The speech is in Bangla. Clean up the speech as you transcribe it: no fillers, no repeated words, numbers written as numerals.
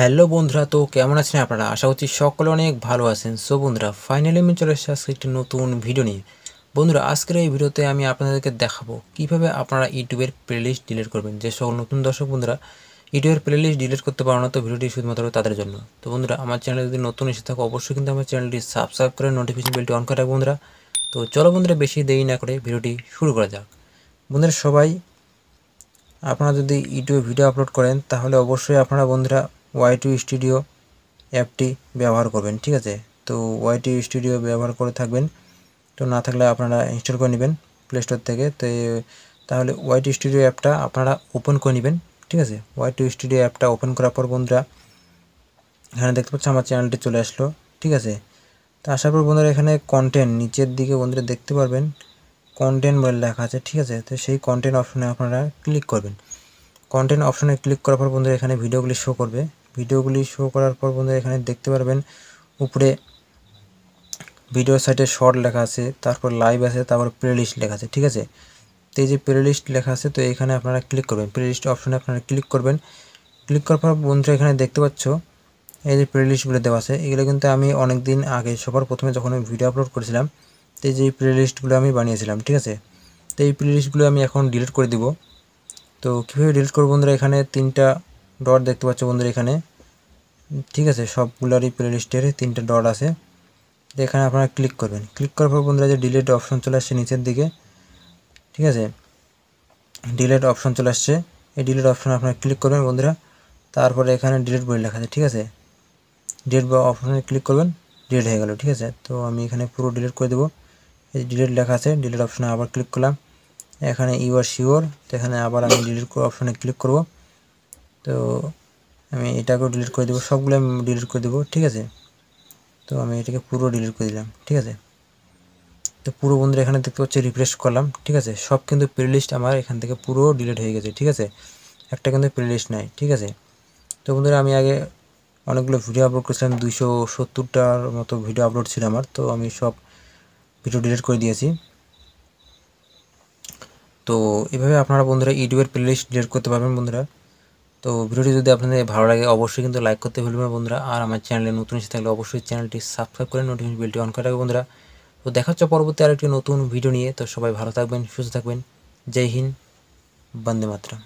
হ্যালো বন্ধুরা, তো কেমন আছেন আপনারা? আশা করছি সকলে অনেক ভালো আছেন। সো বন্ধুরা, ফাইনালি আমি চলে এসেছি আজকে একটি নতুন ভিডিও নিয়ে। বন্ধুরা, আজকের এই ভিডিওতে আমি আপনাদেরকে দেখাবো কিভাবে আপনারা ইউটিউবের প্লেলিস্ট ডিলিট করবেন। যে সকল নতুন দর্শক বন্ধুরা ইউটিউবের প্লেলিস্ট ডিলিট করতে পারো না, তো ভিডিওটি শুধুমাত্র তাদের জন্য। তো বন্ধুরা, আমার চ্যানেলে যদি নতুন এসে থাকো অবশ্যই কিন্তু আমার চ্যানেলটি সাবস্ক্রাইব করে নোটিফিকেশন বেলটি অন করে রাখবো বন্ধুরা। তো চলো বন্ধুরা, বেশি দেরি না করে ভিডিওটি শুরু করা যাক। বন্ধুরা সবাই, আপনারা যদি ইউটিউবে ভিডিও আপলোড করেন তাহলে অবশ্যই আপনারা বন্ধুরা ওয়াই2 স্টুডিও অ্যাপটি ব্যবহার করবেন, ঠিক আছে? তো ওয়াই2 স্টুডিও ব্যবহার করে থাকবেন, তো না থাকলে আপনারা ইনস্টল করে নেবেন প্লে স্টোর থেকে। তো তাহলে ওয়াই2 স্টুডিও অ্যাপটা আপনারা ওপেন করে নেবেন, ঠিক আছে? ওয়াই2 স্টুডিও অ্যাপটা ওপেন করার পর বন্ধুরা এখানে দেখতে পাচ্ছি আমার চ্যানেলটি চলে আসলো, ঠিক আছে? তো আসার পর বন্ধুরা এখানে কন্টেন্ট নিচের দিকে বন্ধুরা দেখতে পারবেন কন্টেন্ট বলে লেখা আছে, ঠিক আছে? তো সেই কন্টেন্ট অপশনে আপনারা ক্লিক করবেন। কন্টেন্ট অপশনে ক্লিক করার পর বন্ধুরা এখানে ভিডিওগুলি শো করবে। ভিডিওগুলি শো করার পর বন্ধুরা এখানে দেখতে পারবেন উপরে ভিডিও সাইটে শর্ট লেখা আছে, তারপর লাইভ আছে, তারপর প্লেলিস্ট লেখা আছে, ঠিক আছে? তো এই যে প্লেলিস্ট লেখা আছে, তো এখানে আপনারা ক্লিক করবেন। প্লেলিস্ট অপশনে আপনারা ক্লিক করবেন। ক্লিক করার পর বন্ধুরা এখানে দেখতে পাচ্ছ এই যে প্লেলিস্টগুলো দেওয়া আছে, এগুলো কিন্তু আমি অনেক দিন আগে সবার প্রথমে যখন আমি ভিডিও আপলোড করেছিলাম, তো এই যে প্লেলিস্টগুলো আমি বানিয়েছিলাম, ঠিক আছে? তো এই প্লেলিস্টগুলো আমি এখন ডিলিট করে দিব। তো কীভাবে ডিলিট করবো বন্ধুরা, এখানে 3টা ডট দেখতে পাচ্ছ বন্ধুরা এখানে, ঠিক আছে? সবগুলারই প্লেলিস্টের 3টা ডট আছে, এখানে আপনারা ক্লিক করবেন। ক্লিক করার পর বন্ধুরা যে ডিলিট অপশন চলে আসছে নিচের দিকে, ঠিক আছে? ডিলিট অপশন চলে আসছে, এই ডিলিট অপশন আপনারা ক্লিক করবেন বন্ধুরা। তারপরে এখানে ডিলিট বলে লেখা আছে, ঠিক আছে? ডিলিট অপশনে ক্লিক করবেন, ডিলিট হয়ে গেল, ঠিক আছে? তো আমি এখানে পুরো ডিলিট করে দেবো। এই ডিলিট লেখা আছে, ডিলিট অপশনে আবার ক্লিক করলাম। এখানে ইউ আর শিওর, তো এখানে আবার আমি ডিলিট অপশনে ক্লিক করব। তো আমি এটাকেও ডিলিট করে দেবো, সবগুলো আমি ডিলিট করে দেবো, ঠিক আছে? তো আমি এটাকে পুরো ডিলিট করে দিলাম, ঠিক আছে? তো পুরো বন্ধুরা এখানে দেখতে পাচ্ছি রিফ্রেশ করলাম, ঠিক আছে? সব কিন্তু প্লেলিস্ট আমার এখান থেকে পুরো ডিলিট হয়ে গেছে, ঠিক আছে? একটা কিন্তু প্লেলিস্ট নাই, ঠিক আছে? তো বন্ধুরা আমি আগে অনেকগুলো ভিডিও আপলোড করেছিলাম, 270টার মতো ভিডিও আপলোড ছিল আমার, তো আমি সব ভিডিও ডিলিট করে দিয়েছি। তো এভাবে আপনারা বন্ধুরা ইউটিউবের প্লেলিস্ট ডিলিট করতে পারবেন বন্ধুরা। তো ভিডিওটি যদি আপনাদের ভালো লাগে অবশ্যই কিন্তু লাইক করতে ভুলবেন না বন্ধুরা। আর আমার চ্যানেলে নতুন এসে থাকলে অবশ্যই চ্যানেলটি সাবস্ক্রাইব করে নোটিফিকেশন বেলটি অন করে রাখবেন বন্ধুরা। তো দেখা হচ্ছে পরবর্তী আরেকটি নতুন ভিডিও নিয়ে। তো সবাই ভালো থাকবেন, সুস্থ থাকবেন। জয় হিন্দ, বন্দে মাতরম।